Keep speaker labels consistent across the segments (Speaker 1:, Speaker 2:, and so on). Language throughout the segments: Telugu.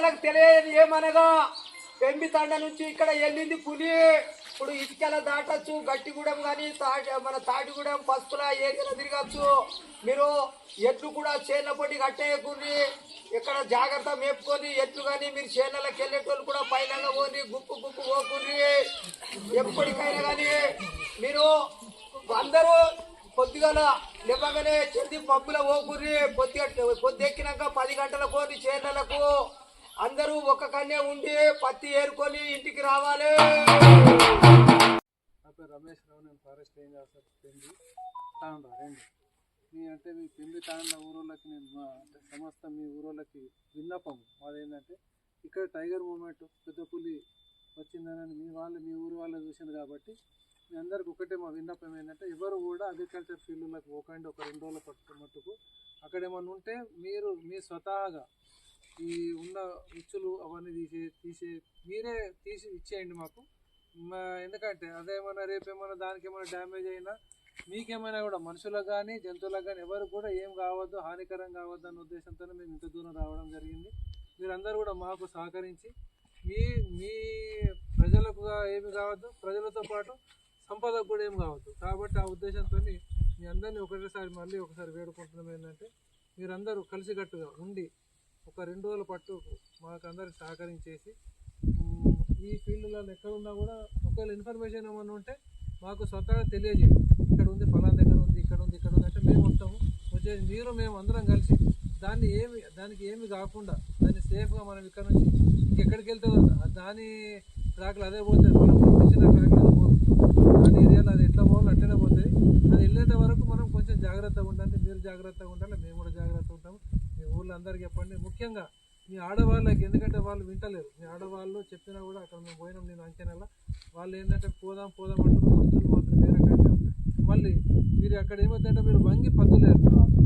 Speaker 1: ప్రజలకు తెలియదు ఏమనగా పెంబి తండ నుంచి ఇక్కడ వెళ్ళింది పులి. ఇప్పుడు ఇటుకెల దాటచ్చు, గట్టిగూడెం కానీ మన తాటిగూడెం పసుపుల ఏరియాలో తిరగచ్చు. మీరు ఎట్లు కూడా చేనుల పొట్టి కట్టేయకుండి, ఇక్కడ జాగ్రత్త మేపుకొని ఎట్లు కానీ మీరు చేనులకు వెళ్ళేటోళ్ళు కూడా పైన పోని గుప్పు గుప్పు పోకుండి. ఎప్పటికైనా కానీ మీరు అందరూ పొద్దుగల లేవగానే చెంది పబ్బుల పోకుర్రి. పొద్దెక్కినాక 10 గంటలకు పోని చేనులకు అందరూ ఒక్క కన్నే ఉండి పత్తి ఏరుకొని ఇంటికి రావాలి.
Speaker 2: నా పేరు రమేష్ రావు, నేను ఫారెస్ట్ రేంజ్ ఆఫీసర్ పెంబి తాండా రండి. అంటే మీ పెంబి తాండా ఊరోళ్ళకి నేను సమస్త మీ ఊరోళ్ళకి విన్నపం అదేంటంటే ఇక్కడ టైగర్ మూమెంట్ పెద్ద పులి వచ్చిందని మీ ఊరు వాళ్ళు చూసింది కాబట్టి మీ అందరికి ఒకటే మా విన్నపం ఏంటంటే ఎవరు కూడా అగ్రికల్చర్ ఫీల్డ్లకు పోకండి. ఒక 2 రోజుల మట్టుకు అక్కడ ఏమన్నా ఉంటే మీరు మీ స్వతహాగా ఈ ఉన్న ఉచ్చులు అవన్నీ మీరే తీసి ఇచ్చేయండి మాకు. ఎందుకంటే అదేమన్నా రేపేమన్నా దానికి ఏమైనా డ్యామేజ్ అయినా మీకేమైనా కూడా మనుషులకు కానీ జంతువులకు కానీ ఎవరికి కూడా ఏం కావద్దు, హానికరం కావద్దు అన్న ఉద్దేశంతోనే మేము ఇంత దూరం రావడం జరిగింది. మీరందరూ కూడా మాకు సహకరించి మీ ప్రజలకు ఏమి కావద్దు, ప్రజలతో పాటు సంపదకు కూడా ఏం కావద్దు. కాబట్టి ఆ ఉద్దేశంతో మీ అందరినీ మళ్ళీ ఒకసారి వేడుకుంటున్నాం ఏంటంటే మీరందరూ కలిసికట్టుగా ఉండి ఒక 2 రోజుల పట్టు మాకు అందరికి సహకరించేసి ఈ ఫీల్డ్లో ఎక్కడ ఉన్నా కూడా ఒకవేళ ఇన్ఫర్మేషన్ ఏమన్నా ఉంటే మాకు స్వతహాగా తెలియజేయండి. ఇక్కడ ఉంది, ఫలానా దగ్గర ఉంది, ఇక్కడ ఉంది అంటే మేము వస్తాము. వచ్చేసి మేము అందరం కలిసి దానికి ఏమి కాకుండా దాన్ని సేఫ్గా మనం ఇక్కడ నుంచి ఇంకెక్కడికి వెళ్తుందో దాని ట్రాక్లు అదే పోతుంది, మనం పంపించిన ట్రాక్లు అదే పోతుంది, దాని ఏరియాలో అది ఎట్లా పోవాలో అట్లనే పోతుంది. అది వెళ్ళేంత వరకు మనం కొంచెం జాగ్రత్తగా ఉండాలి. మీరు జాగ్రత్తగా ఉండాలి, మేము కూడా జాగ్రత్తగా ఉంటాము. మీ ఊళ్ళో అందరికీ చెప్పండి, ముఖ్యంగా మీ ఆడవాళ్ళకి, ఎందుకంటే వాళ్ళు వింటలేరు. మీ ఆడవాళ్ళు చెప్పినా కూడా అక్కడ మేము పోయినాం నేను అంచనాల వాళ్ళు ఏంటంటే పోదాం అంటున్నారు. వస్తువులు మాత్రం వేరే కంటే మళ్ళీ మీరు అక్కడ ఏమవుతుందంటే మీరు వంగి పత్తులేరు.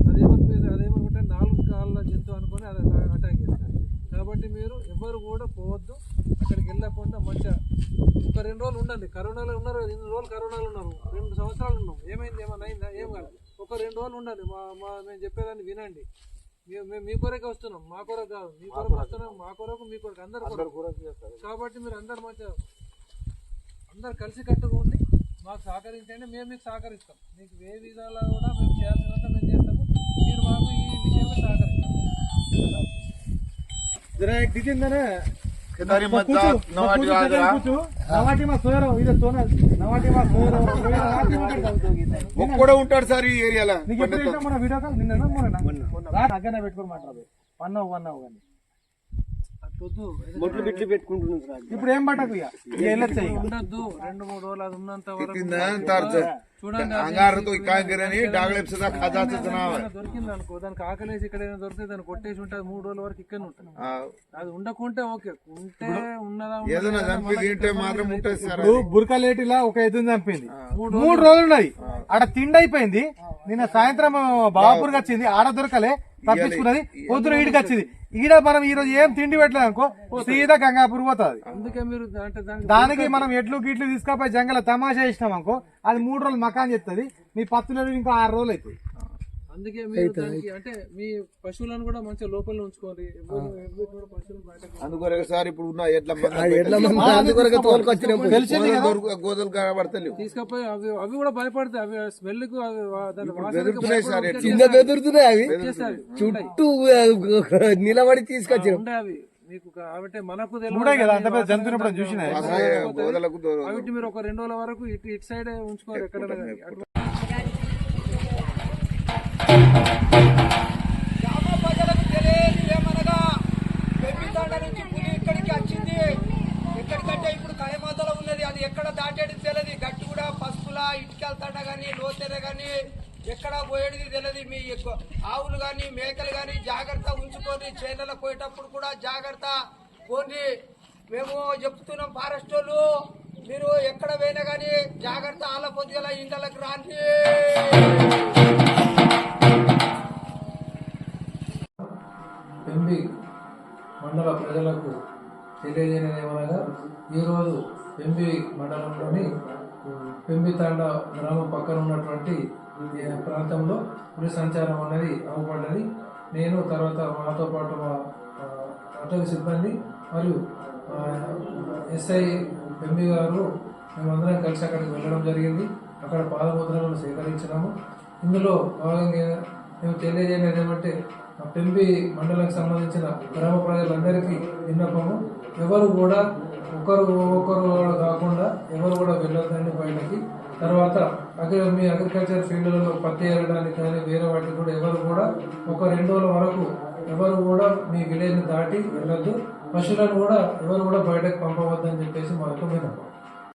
Speaker 2: అదేమనుకుంటే 4 కాళ్ళ జంతువు అనుకొని అది అటాక్ చేస్తారు. కాబట్టి మీరు ఎవరు కూడా పోవద్దు, అక్కడికి వెళ్ళకుండా మంచిగా ఒక 2 రోజులు ఉండండి. కరోనాలో ఉన్నారు, 2 రోజులు కరోనాలో ఉన్నారు, 2 సంవత్సరాలు ఉన్నాం. ఏమైనా అయిందా? ఏం కాదు. ఒక 2 రోజులు ఉండండి. మేము చెప్పేదాన్ని వినండి. మేము మీ కొరకే వస్తున్నాం, మా కొరకు కాదు. మీ కొరకు వస్తున్నాం, మా కొరకు, మీ కొరకు, అందరు కొరకు. కాబట్టి మీరు అందరు కలిసి కట్టుకోండి, మాకు సహకరించండి, మేము మీకు సహకరిస్తాం. మీకు ఏ విధాలా కూడా మేము చేయాల్సినంత మేము చేస్తాము. మీరు మాకు ఈ విషయంలో సహకరించండి.
Speaker 3: కూడా ఉంటాడు సార్ ఈ ఏరియాలో.
Speaker 2: పెట్టుకోమంటారు పన్నావు కానీ
Speaker 3: ఇప్పుడు ఏం పట్టకు
Speaker 2: ఉండద్దు. 2-3 రోజులు అది ఉన్నంత వరకు చూడండి. దొరికింది అనుకో, దానికి ఆకలేసి ఇక్కడ దొరికితే దాన్ని కొట్టేసి ఉంటుంది. 3 రోజుల వరకు ఇక్కడ ఉంటుంది. అది ఉండకుంటే ఓకే, ఉంటే ఉన్నదా
Speaker 3: బురకలేటిలా ఒక ఎద్దుని చంపింది. 3 రోజులు ఉన్నాయి ఆడ తిండి అయిపోయింది. నిన్న సాయంత్రం బాబాపూర్కి వచ్చింది, ఆడ దొరకలే, తప్పించుకున్నది. పొద్దున ఈడికి వచ్చింది. ఈడ మనం ఈ రోజు ఏం తిండి పెట్టలేదు అనుకో, సీదా గంగాపూర్ పోతుంది.
Speaker 2: అందుకే మీరు
Speaker 3: దానికి మనం ఎడ్లు గిట్లు తీసుకపోయి జంగల తమాషా చేసినాం అనుకో, అది 3 రోజులు మకాన్ చెప్తుంది. మీ పత్తులు ఇంకో 6 రోజులు అవుతుంది.
Speaker 2: అందుకే మీరు దానికి అంటే మీ పశువులను కూడా మంచిగా లోపల ఉంచుకోండి.
Speaker 3: అందుకొరకు సార్ ఇప్పుడు ఉన్న
Speaker 2: తీసుకపోయి అవి కూడా భయపడతాయి. అవి స్మెల్ కు
Speaker 3: చుట్టూ నిలబడి తీసుకొచ్చి
Speaker 2: అవి మీకు కాబట్టి మనకు
Speaker 3: చూసిన
Speaker 2: అవిటి మీరు ఒక 2 రోజుల వరకు ఇటు సైడ్ ఉంచుకోవాలి. ఎక్కడ
Speaker 1: గ్రామ ప్రజలకు తెలియదు ఏమనగా పెంబితాండ నుంచి పులి ఇక్కడికి వచ్చింది. ఎక్కడికంటే ఇప్పుడు కయమాతలో ఉన్నది, అది ఎక్కడ దాటేది తెలియదు. గట్టి కూడా పసుపుల ఇటుకెళ్తాడ కానీ లోతెర కానీ ఎక్కడ పోయేది తెలియదు. మీ ఆవులు కానీ మేకలు కానీ జాగ్రత్త ఉంచుకొని చేనులకు పోయేటప్పుడు కూడా జాగ్రత్త పోండి. మేము చెప్తున్నాం ఫారెస్ట్ వాళ్ళు, మీరు ఎక్కడ పోయినా కానీ జాగ్రత్త. ఆల పొద్దుగల ఇండ్లకు రాండి.
Speaker 2: పెంబి మండల ప్రజలకు తెలియజేయమనగా ఈరోజు పెంబి మండలంలోని పెంబితాండ గ్రామం పక్కన ఉన్నటువంటి ప్రాంతంలో పులి సంచారం అనేది అవపడ్డది. నేను తర్వాత మాతో పాటు మా అటవీ సిబ్బంది మరియు ఎస్ఐ ఎంబీ గారు మేమందరం కలిసి అక్కడికి వెళ్ళడం జరిగింది. అక్కడ పాదముద్రలను సేకరించినాము. ఇందులో భాగంగా మేము తెలియజేయలేదు ఏమంటే పెంబి మండలానికి సంబంధించిన గ్రామ ప్రజలందరికీ విన్నపము, ఎవరు కూడా ఒకరు కాకుండా ఎవరు కూడా వెళ్ళొద్దండి బయటకి. తర్వాత మీ అగ్రికల్చర్ ఫీల్డ్లలో పత్తి ఏరడానికి కానీ వేరే వాటికి కూడా ఎవరు కూడా ఒక 2 రోజుల వరకు ఎవరు కూడా మీ విలేజ్ని దాటి వెళ్ళొద్దు. పశువులను కూడా ఎవరు కూడా బయటకు పంపవద్దని చెప్పేసి మాకు విన్నపం.